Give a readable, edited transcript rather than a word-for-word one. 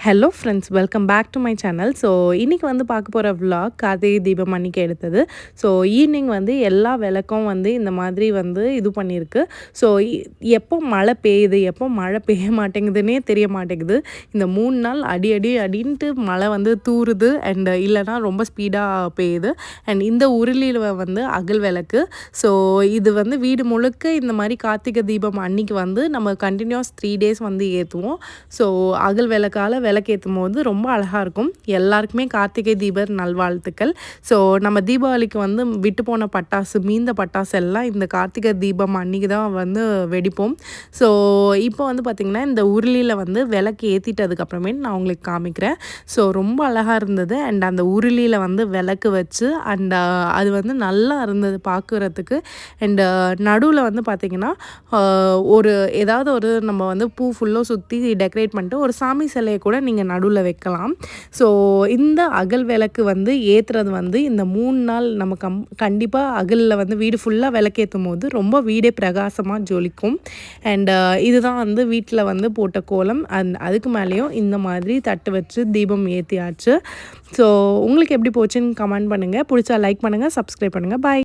Hello friends, welcome back to my channel. So இன்றைக்கி வந்து பார்க்க போகிற விலாக் கார்த்திகை தீபம் அன்றைக்கி எடுத்தது. ஸோ ஈவினிங் வந்து எல்லா விளக்கும் வந்து இந்த மாதிரி வந்து இது பண்ணியிருக்கு. ஸோ எப்போ மழை பெய்யுது, எப்போ மழை பெய்ய மாட்டேங்குதுன்னே தெரிய மாட்டேங்குது. இந்த 3 நாள் அடி அடி அடின்ட்டு மழை வந்து தூறுது அண்ட் இல்லைனா ரொம்ப ஸ்பீடாக பெய்யுது. அண்ட் இந்த உருளியில் வந்து அகல் விளக்கு. ஸோ இது வந்து வீடு முழுக்க இந்த மாதிரி கார்த்திகை தீபம் அன்றைக்கி வந்து நம்ம கண்டினியூஸ் 3 டேஸ் வந்து ஏற்றுவோம். ஸோ அகல் விளக்கால் விளக்கேற்றும் போது ரொம்ப அழகாக இருக்கும். எல்லாருக்குமே கார்த்திகை தீப நல்வாழ்த்துக்கள். ஸோ நம்ம தீபாவளிக்கு வந்து விட்டு போன பட்டாசு, மீந்த பட்டாசு எல்லாம் இந்த கார்த்திகை தீபம் அன்றைக்கி தான் வந்து வெடிப்போம். ஸோ இப்போ வந்து பார்த்திங்கன்னா இந்த உருளியில் வந்து விளக்கு ஏற்றிட்டதுக்கப்புறமேட்டு நான் உங்களுக்கு காமிக்கிறேன். ஸோ ரொம்ப அழகாக இருந்தது. அண்ட் அந்த உருளியில் வந்து விளக்கு வச்சு அண்ட் அது வந்து நல்லா இருந்தது பார்க்குறதுக்கு. அண்டு நடுவில் வந்து பார்த்திங்கன்னா ஏதாவது ஒரு நம்ம வந்து பூ ஃபுல்லாக சுற்றி டெக்கரேட் பண்ணிட்டு ஒரு சாமி சிலையை கூட நீங்கள் நடுவில் வைக்கலாம். ஸோ இந்த அகல் விளக்கு வந்து ஏற்றுறது வந்து இந்த 3 நாள் நம்ம கண்டிப்பாக அகலில் வந்து வீடு ஃபுல்லாக விளக்கேற்றும் போது ரொம்ப வீடே பிரகாசமாக ஜொலிக்கும். அண்ட் இதுதான் வந்து வீட்டில் வந்து போட்ட கோலம். அதுக்கு மேலேயும் இந்த மாதிரி தட்டு வச்சு தீபம் ஏற்றியாச்சு. ஸோ உங்களுக்கு எப்படி போச்சுன்னு கமெண்ட் பண்ணுங்கள். பிடிச்சா லைக் பண்ணுங்கள், சப்ஸ்கிரைப் பண்ணுங்கள். பாய்.